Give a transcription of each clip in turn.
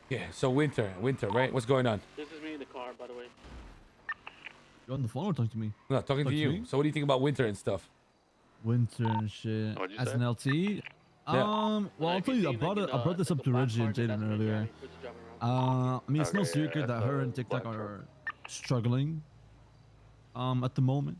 Yeah. So winter, right? What's going on? This is me in the car, by the way. You on the phone or talking to me? No, talking to Talk to you. me? So what do you think about winter and stuff? Winter and shit. What'd you As say? an LT, Yeah. well, I'll If tell you you, see like in I brought this like up the to black Reggie and car, Jaden that's Reggie. earlier. Who's driving around. I mean, it's no Okay, yeah, secret that that's her a and TikTok black truck. are struggling. At the moment,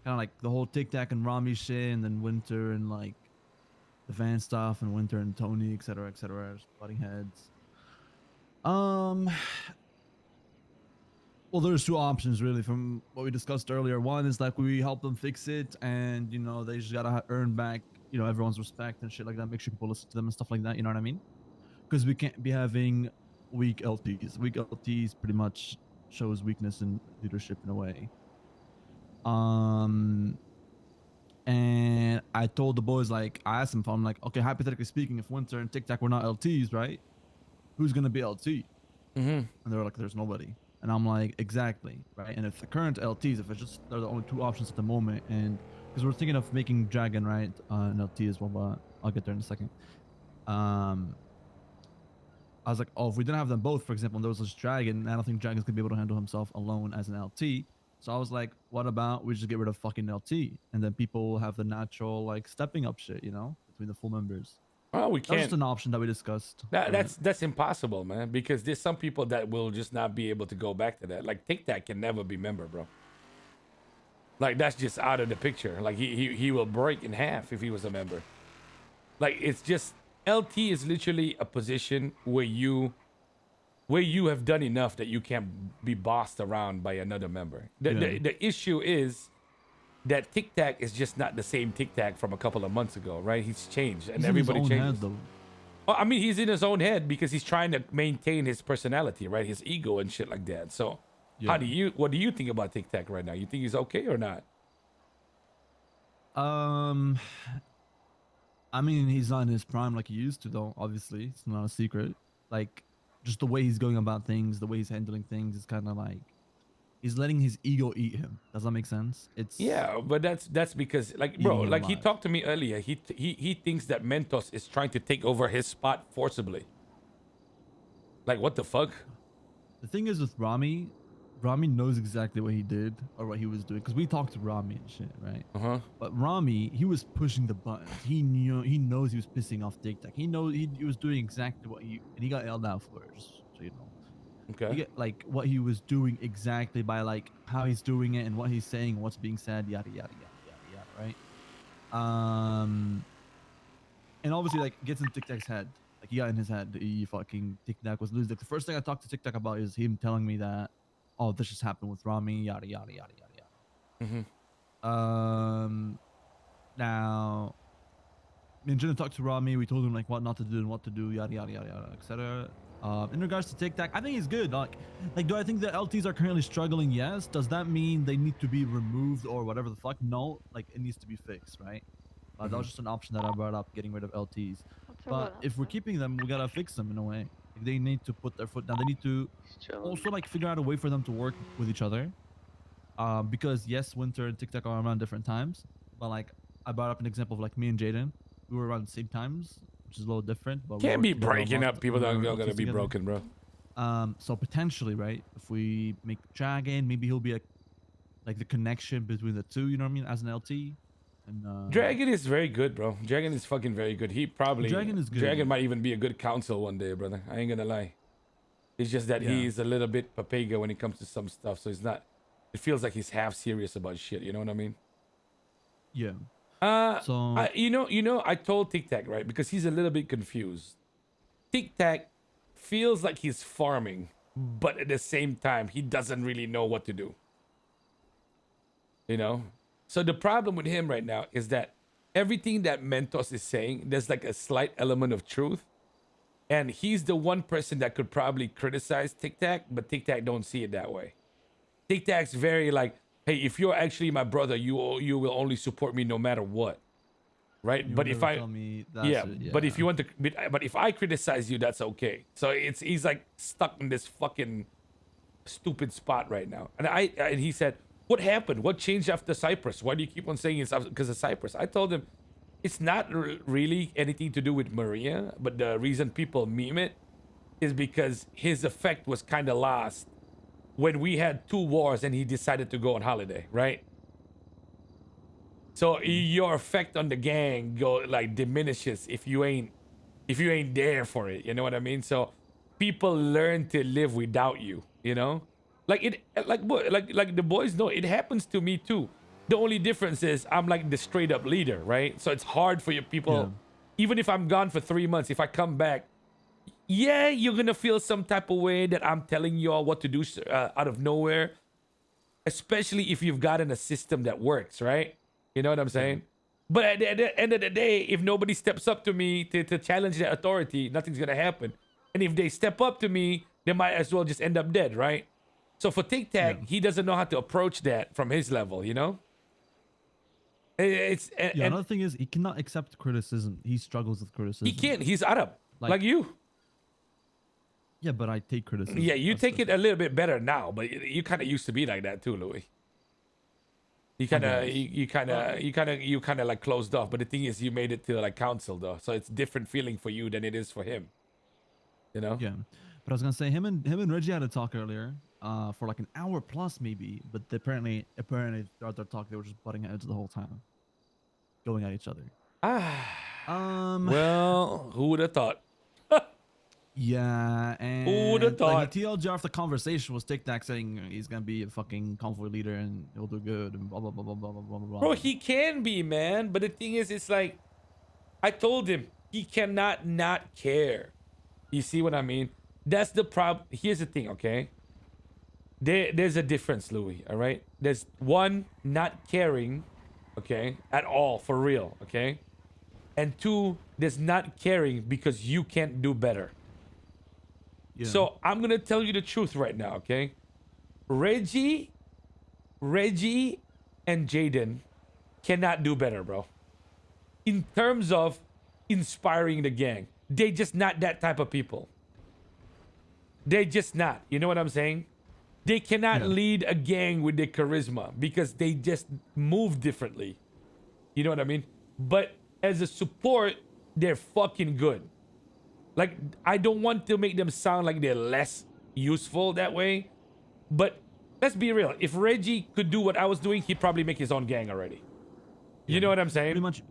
kind of like the whole TikTok and Rami shit, and then Winter and like the van stuff, and Winter and Tony, etc., just butting heads. Um, well, there's two options really from what we discussed earlier. One is like we help them fix it, and you know they just gotta earn back, you know, everyone's respect and shit like that. Make sure people listen to them and stuff like that. You know what I mean? Because we can't be having weak LTs. Weak LTs pretty much shows weakness in leadership in a way. Um, and I told the boys, like, I asked them if I'm like, okay, hypothetically speaking, if Winter and Tic Tac were not LTs, right? Who's gonna be LT? Mm-hmm. And they were like, there's nobody. And I'm like, exactly, right? And if the current LTs, if it's just they're the only two options at the moment, and because we're thinking of making Dragon, right, an LT as well, but I'll get there in a second. Um, I was like, oh, if we didn't have them both, for example, and there was this Dragon, I don't think Dragon's gonna be able to handle himself alone as an LT. So I was like, what about we just get rid of fucking LT, and then people will have the natural like stepping up shit, you know, between the full members. Well, we That was just can't. an option that we discussed. That's impossible, man. Because there's some people that will just not be able to go back to that. Like Tic Tac can never be member, bro. Like that's just out of the picture. Like he will break in half if he was a member. Like it's just LT is literally a position where you have done enough that you can't be bossed around by another member. The issue is that Tic Tac is just not the same Tic Tac from a couple of months ago, right? He's changed, and He's everybody in his own changes. head, though. Well, I mean, he's in his own head because he's trying to maintain his personality, right? His ego and shit like that. So, Yeah. what do you think about Tic Tac right now? You think he's okay or not? Um, I mean, he's not in his prime like he used to, though. Obviously, it's not a secret. Like, just the way he's going about things, the way he's handling things, is kind of like he's letting his ego eat him. Does that make sense? It's Yeah, but that's because, like, bro, eating him like he alive. talked to me earlier. He thinks that Mentos is trying to take over his spot forcibly. Like, what the fuck? The thing is with Rami, Rami knows exactly what he did or what he was doing because we talked to Rami and shit, right? Uh huh. But Rami, he was pushing the buttons. He knows he was pissing off TikTok. He knows he was doing exactly what and he got yelled out for it, just so you know. You Okay. get like what he was doing exactly by like how he's doing it and what he's saying, what's being said, yada yada yada yada yada, right? And obviously like it gets in TikTok's head. Like he got in his head. He fucking TikTok was losing. Like the first thing I talked to TikTok about is him telling me that, oh, this just happened with Rami, yada yada yada yada yada. Mm-hmm. Now me and Jaden talked to Rami. We told him like what not to do and what to do, yada yada yada yada, etc. In regards to TikTok, I think he's good. Like, do I think the LTs are currently struggling? Yes. Does that mean they need to be removed or whatever the fuck? No. Like, it needs to be fixed, right? That was just an option that I brought up, getting rid of LTs. But if we're keeping them, we gotta fix them in a way. Like, they need to put their foot down. They need to also like figure out a way for them to work with each other. Because yes, Winter and TikTok are around different times, but like I brought up an example of like me and Jaden, we were around the same times, which is a little different. But we Can't worked be together a breaking lot up. People when we that were are gonna LTs be together. broken, bro. So potentially, right? If we make Dragon, maybe he'll be like the connection between the two. You know what I mean? As an LT, and Dragon is very good, bro. Dragon is fucking very good. He probably Dragon is good. Dragon might even be a good counsel one day, brother. I ain't gonna lie. It's just that Yeah. he's a little bit papega when it comes to some stuff. So he's not. It feels like he's half serious about shit. You know what I mean? Yeah. So I told Tic Tac, right, because he's a little bit confused. Tic Tac feels like he's farming, but at the same time he doesn't really know what to do. You know? So the problem with him right now is that everything that Mentos is saying, there's like a slight element of truth. And he's the one person that could probably criticize Tic Tac, but Tic Tac don't see it that way. Tic Tac's very like, hey, if you're actually my brother, you will only support me no matter what, right? You But would if never I, tell me yeah, that's it, but if you want to, but if I criticize you, that's okay. So he's like stuck in this fucking stupid spot right now. And he said, what happened? What changed after Cyprus? Why do you keep on saying it's because of Cyprus? I told him, it's not really anything to do with Maria, but the reason people meme it is because his effect was kind of lost when we had 2 wars and he decided to go on holiday, right? So your effect on the gang diminishes if you ain't there for it. You know what I mean? So people learn to live without you. You know, like the boys know it happens to me too. The only difference is I'm like the straight up leader, right? So it's hard for your people. Even if I'm gone for 3 months, if I come back, yeah, you're gonna feel some type of way that I'm telling you all what to do out of nowhere. Especially if you've gotten a system that works, right? You know what I'm saying? But at the end of the day, if nobody steps up to me to challenge that authority, nothing's gonna happen. And if they step up to me, they might as well just end up dead, right? So for Tic Tac, he doesn't know how to approach that from his level, you know? Another thing is he cannot accept criticism. He struggles with criticism. He can't. He's Arab, like you. Yeah, but I take criticism. Yeah, you take it a little bit better now, but you kind of used to be like that too, Louis. You kind of like closed off. But the thing is, you made it to like council though, so it's different feeling for you than it is for him. You know? Yeah, but I was gonna say him and Reggie had a talk earlier, for like an hour plus maybe. But apparently throughout their talk they were just butting heads the whole time, going at each other. Well, who would have thought? Yeah, and who would have thought? Like, the TLDR of the conversation was Tic Tac saying he's gonna be a fucking convoy leader and he'll do good and blah blah blah blah blah blah blah. Bro, he can be, man. But the thing is, it's like I told him he cannot not care. You see what I mean? That's the problem. Here's the thing, okay? There's a difference, Louis. All right. There's one not caring, okay, at all for real, okay, and 2, there's not caring because you can't do better. Yeah. So I'm gonna tell you the truth right now, okay? Reggie, and Jaden cannot do better, bro. In terms of inspiring the gang, they just not that type of people. They just not. You know what I'm saying? They cannot lead a gang with their charisma because they just move differently. You know what I mean? But as a support, they're fucking good. Like, I don't want to make them sound like they're less useful that way. But let's be real. If Reggie could do what I was doing, he'd probably make his own gang already. You know what I'm saying? Pretty much,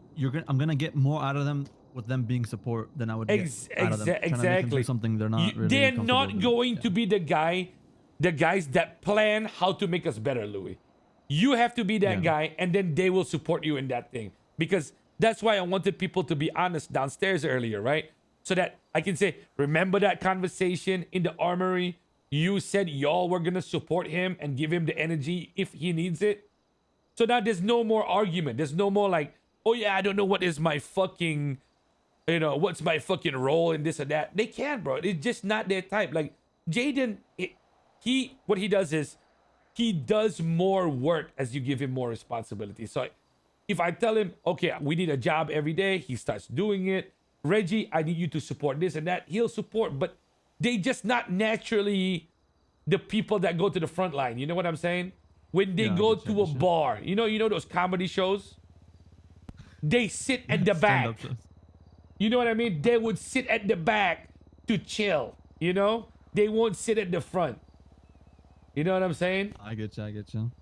I'm gonna get more out of them with them being support than I would get out of them. Exactly. Something they're not. Really they're not going with. to be the guys that plan how to make us better, Louis. You have to be that guy, and then they will support you in that thing. Because that's why I wanted people to be honest downstairs earlier, right? So that I can say, remember that conversation in the armory? You said y'all were going to support him and give him the energy if he needs it. So now there's no more argument. There's no more like, oh yeah, I don't know what is my fucking, what's my role in this or that. They can't, bro. It's just not their type. Like Jaden, what he does is he does more work as you give him more responsibility. So if I tell him, okay, we need a job every day, he starts doing it. Reggie, I need you to support this and that. He'll support, but they just not naturally the people that go to the front line. You know what I'm saying? When they go to a bar, you know those comedy shows? They sit at the back. You know what I mean? They would sit at the back to chill, you know? They won't sit at the front. You know what I'm saying? I get you.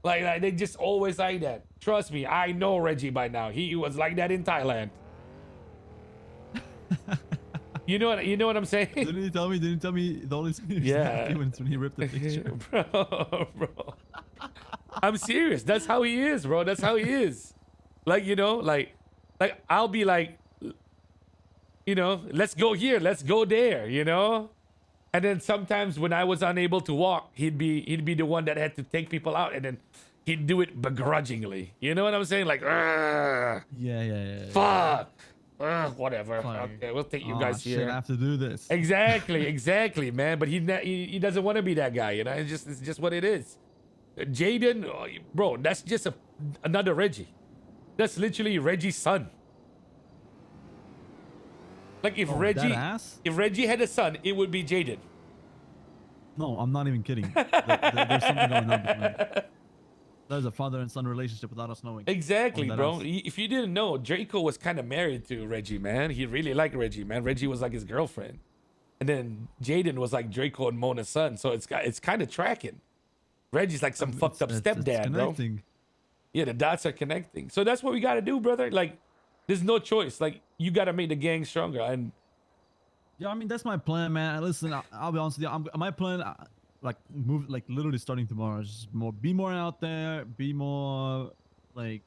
Like they just always like that. Trust me, I know Reggie by now. He was like that in Thailand. You know what I'm saying? Didn't he tell me the only thing he was when he ripped the picture? bro. I'm serious. That's how he is, bro. That's how he is. Like, like I'll be like, let's go here, let's go there, And then sometimes when I was unable to walk, he'd be the one that had to take people out, and then he'd do it begrudgingly. You know what I'm saying? Like, fuck. Whatever. Fine. Okay, we'll take you guys here. I have to do this. Exactly, man. But he doesn't want to be that guy. It's just what it is. Jaden, bro, that's just another Reggie. That's literally Reggie's son. Like if Reggie had a son, it would be Jaden. No, I'm not even kidding. There's something going on between them. There's a father and son relationship without us knowing. Exactly, bro. If you didn't know, Draco was kind of married to Reggie, man. He really liked Reggie, man. Reggie was like his girlfriend. And then Jaden was like Draco and Mona's son, so it's kind of tracking. Reggie's like some fucked up It's stepdad, bro. connecting. Yeah, the dots are connecting. So that's what we gotta do, brother. Like, there's no choice. Like, you gotta make the gang stronger. And Yeah, I mean that's my plan, man. Listen, I'll be honest with you. My plan, like move, like literally starting tomorrow, is just be more out there, be more like,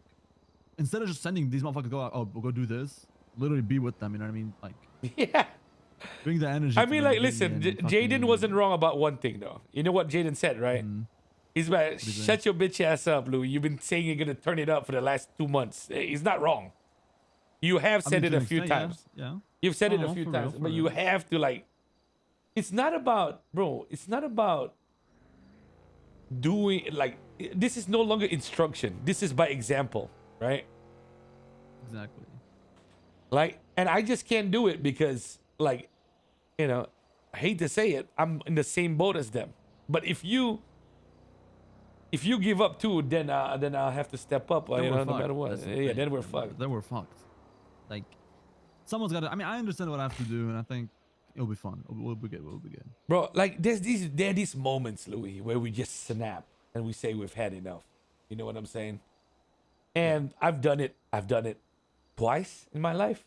instead of just sending these motherfuckers go, oh, we'll go do this. Literally be with them. You know what I mean? Like, yeah, bring the energy. I to mean, them, like, listen, and Jaden fucking- wasn't wrong about one thing though. You know what Jaden said, right? He's like, he say? shut your bitch ass up, Louis. You've been saying you're gonna turn it up for the last 2 months. He's not wrong. You have I said mean, it to a an few extent, times. Yeah. You've said it Oh, a few for times, real, but for you real. have to, like, it's not about, bro, it's not about doing, like, this is no longer instruction. This is by example, right? Exactly. Like, and I just can't do it because, like, you know, I hate to say it, I'm in the same boat as them. But if you give up too, then I'll have to step up, Then you we're know, no fucked. matter what. That's the Yeah, thing. then we're fucked. Then we're fucked. Like, someone's got to. I mean, I understand what I have to do, and I think it'll be fun. We'll be good. We'll be good. Bro, like there are these moments, Louis, where we just snap and we say we've had enough. You know what I'm saying? And I've done it twice in my life.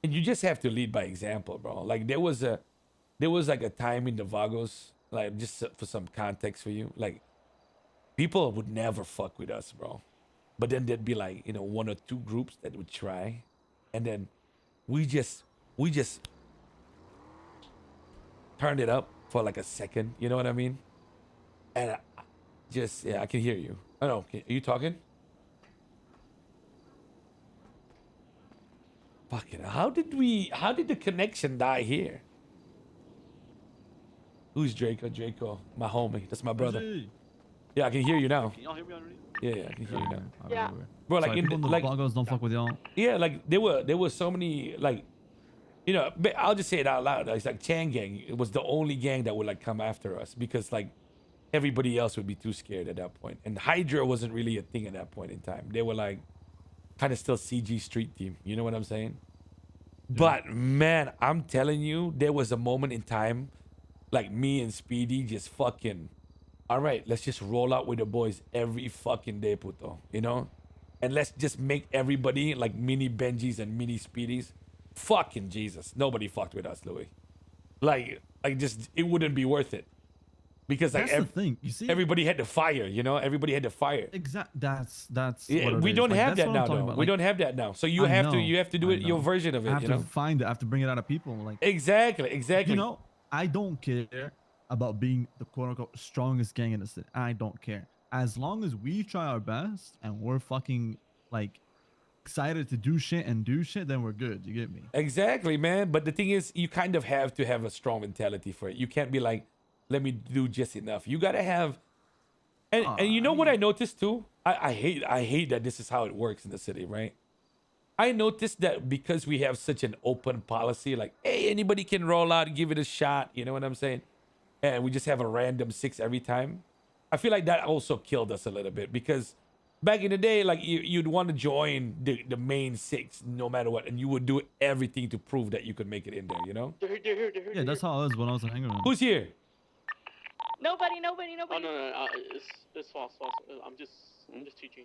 And you just have to lead by example, bro. Like there was like a time in the Vagos, like just for some context for you, like people would never fuck with us, bro. But then there'd be like, you know, 1 or 2 groups that would try, and then we just turned it up for like a second. You know what I mean? And I can hear you. I don't know. Are you talking? Fucking, how did the connection die here? Who's Draco? Draco, my homie. That's my brother. Reggie. Yeah, I can hear you now. Can y'all hear me already? Yeah, I can hear you now. Yeah. Bro, like Sorry, in people the, on like the Vagos don't fuck with y'all. yeah, like there were so many, like, you know, but I'll just say it out loud. It's like Chan Gang. It was the only gang that would like come after us because like everybody else would be too scared at that point. And Hydra wasn't really a thing at that point in time. They were like kind of still CG street team. You know what I'm saying? But man, I'm telling you, there was a moment in time, like me and Speedy just fucking, all right, let's just roll out with the boys every fucking day, puto. You know? And let's just make everybody like mini Benjis and mini Speedies. Fucking Jesus. Nobody fucked with us, Louis. Like just, it wouldn't be worth it. Because like That's the thing. You see, everybody had to fire, you know? Everybody had to fire. That's Yeah, what it we is. don't Like, have that's that what I'm now, talking though. about. We Like, don't have that now. So you I have to know, do it I your know. version of I it, have you to know? find it. I have to bring it out of people. Like, Exactly. you know, I don't care about being the quote unquote strongest gang in the city. I don't care. As long as we try our best and we're fucking like excited to do shit, then we're good. You get me? Exactly, man. But the thing is, you kind of have to have a strong mentality for it. You can't be like, let me do just enough. You gotta have, and you know what I noticed too? I hate that this is how it works in the city, right? I noticed that because we have such an open policy, like, hey, anybody can roll out, give it a shot. You know what I'm saying? And we just have a random 6 every time. I feel like that also killed us a little bit because back in the day, like you'd want to join the main 6 no matter what, and you would do everything to prove that you could make it in there, you know? They're here. Yeah, that's how it was when I was in hangar room. Who's here? Nobody. Oh no, it's false. I'm just teaching.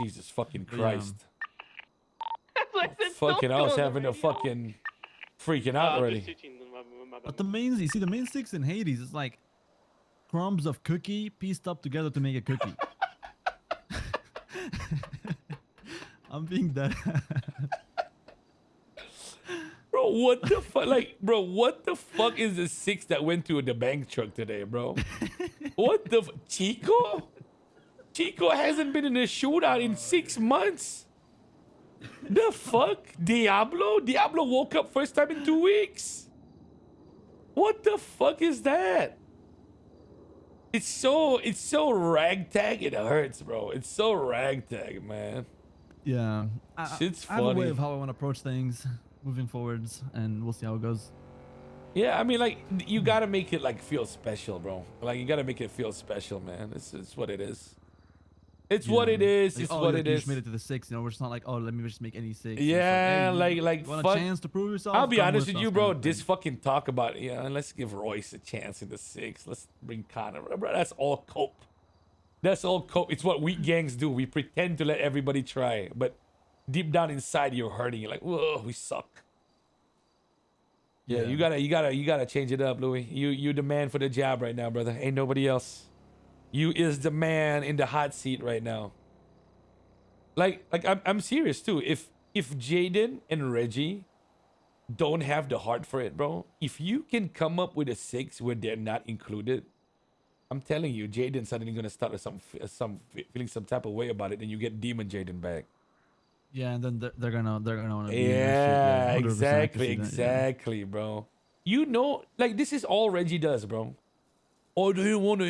Jesus fucking Yeah. Christ. Listen, Fucking, I don't was go on having the a radio. fucking freaking out I'm already. just teaching them. My But the main, you see, the main 6 in Hades is like crumbs of cookie pieced up together to make a cookie. I'm being dead. Bro, what the fuck? Like, bro, what the fuck is the 6 that went to the bank truck today, bro? What the Chico? Chico hasn't been in a shootout in 6 months. The fuck? Diablo? Diablo woke up first time in 2 weeks. What the fuck is that? It's so ragtag, it hurts, bro. It's so ragtag, man. Yeah. Shit's I have a way funny. of how I want to approach things moving forwards, and we'll see how it goes. Yeah, I mean, like, you gotta make it, like, feel special, bro. Like, you gotta make it feel special, man. It's what it is. It's what it is. Like, It's oh, what like, it you is. just made it to the 6. You know, we're just not like, oh, let me just make any 6. Yeah, It's hey, like you want fuck. a chance to prove yourself? I'll be Come honest with us you, kind bro. of This thing. fucking talk about it. Yeah, let's give Royce a chance in the 6. Let's bring Connor. Bro, that's all cope. That's all cope. It's what weak gangs do. We pretend to let everybody try, but deep down inside, you're hurting. You're like, whoa, we suck. Yeah, you gotta change it up, Louis. You the man for the job right now, brother. Ain't nobody else. You is the man in the hot seat right now. Like I'm serious too. If Jaden and Reggie don't have the heart for it, bro, if you can come up with a 6 where they're not included, I'm telling you, Jaden's suddenly gonna start with some feeling some type of way about it, and you get Demon Jaden back. Yeah, and then they're gonna want to be Yeah, in that shit. Yeah, 100% I can see that, yeah. exactly, bro. You know, like this is all Reggie does, bro. I didn't want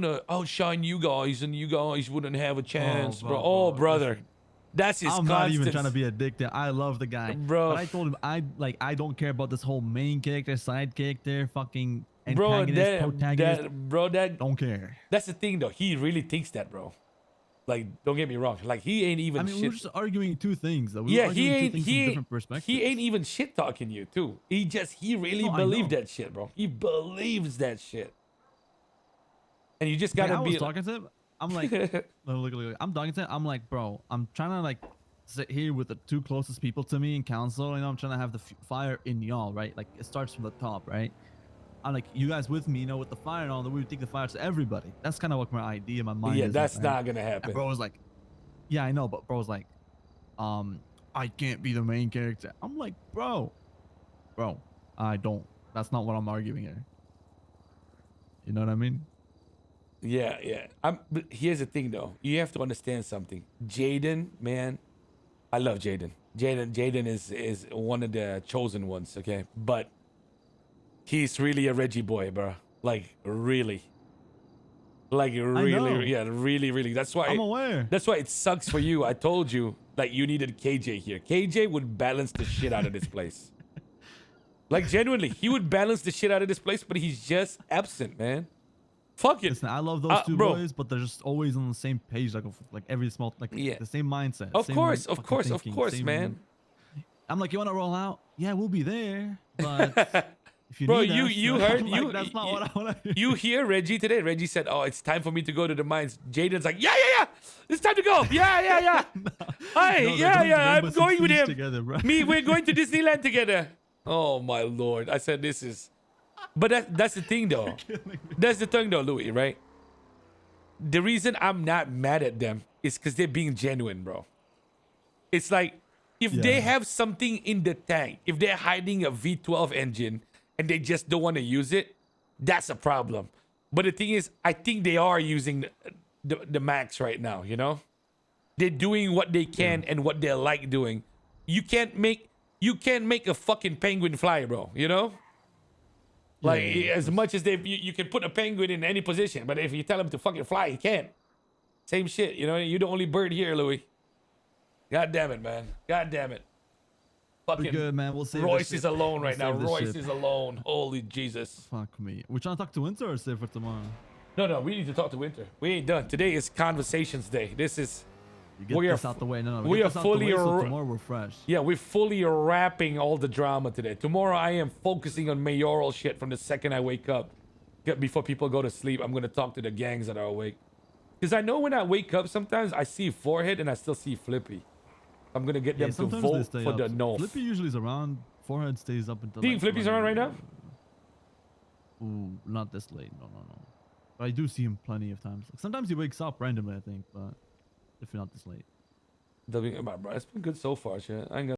to outshine you guys, and you guys wouldn't have a chance, bro. Oh, brother, listen. that's his I'm constant. not even trying to be a dick there. I love the guy, Bro. But I told him I don't care about this whole main character, side character, fucking Bro, antagonist, protagonist. that Don't care. that's the thing though. He really thinks that, bro. Like, don't get me wrong. Like, he ain't even I mean, shit. we're just arguing two things. Though. Yeah, We're he arguing two ain't. things from different perspectives. He ain't even shit talking you too. He really No, I believed know. that shit, bro. He believes that shit. And you just gotta I be. was talking to him. I'm like, look. I'm talking to him. I'm like, bro, I'm trying to like sit here with the two closest people to me in council. You know, I'm trying to have the fire in y'all, right? Like it starts from the top, right? I'm like, you guys with me, you know, with the fire and all that. We would take the fire to everybody. That's kind of what my idea, my mind. Yeah, is that's right? not gonna And happen. bro was like, yeah, I know, but bro was like, I can't be the main character. I'm like, bro, I don't. That's not what I'm arguing here. You know what I mean? Yeah. But here's the thing, though. You have to understand something. Jaden, man, I love Jaden. Jaden is one of the chosen ones, okay? But he's really a Reggie boy, bro. Like, really. Like, really, yeah, really. That's why. I'm aware. That's why it sucks for you. I told you, like, you needed KJ here. KJ would balance the shit out of this place. Like, genuinely, he would balance the shit out of this place, but he's just absent, man. Fuck it. Listen, I love those two bro. boys, but they're just always on the same page, like every small, like Yeah. the same mindset. Of same course, fucking of thinking, course, same- man. I'm like, you want to roll out? Yeah, we'll be there, but if you Bro, need us, you I'm heard like, you. That's not what I want to. You hear Reggie today? Reggie said, "Oh, it's time for me to go to the mines." Jaden's like, "Yeah. It's time to go. Yeah. Hi, No, they're yeah. going to I'm Rainbow going Six with Siege him. together, bro. We're going to Disneyland together." Oh my lord! I said this is, but that's the thing though. That's the thing though, Louis. Right? The reason I'm not mad at them is because they're being genuine, bro. It's like if they Yeah. have something in the tank, if they're hiding a V12 engine and they just don't want to use it, that's a problem. But the thing is, I think they are using the max right now, you know? They're doing what they can and what they like doing. You can't make a fucking penguin fly, bro, you know? Like, as much as you can put a penguin in any position, but if you tell him to fucking fly, he can't. Same shit, you know? You're the only bird here, Louis. God damn it, man. God damn it. We're Fucking good, man. We'll save Royce this is ship. alone We'll right now. save this Royce ship. is alone. Holy Jesus. Fuck me. We're trying to talk to Winter or save for tomorrow. No, we need to talk to Winter. We ain't done. Today is conversations day. This is... You get We this are out the way. No, we get are this out fully the way, so ar- tomorrow we're fresh. Yeah, we're fully wrapping all the drama today. Tomorrow I am focusing on mayoral shit from the second I wake up. Before people go to sleep, I'm going to talk to the gangs that are awake. Because I know when I wake up, sometimes I see Forehead and I still see Flippy. I'm going to get them to sometimes they vote stay for up. the no. Flippy usually is around. Forehead stays up until. Do you think Flippy's around right now? Ooh, not this late. No. But I do see him plenty of times. Like, sometimes he wakes up randomly, I think, but if not this late. Bro, it's been good so far, shit. I ain't gonna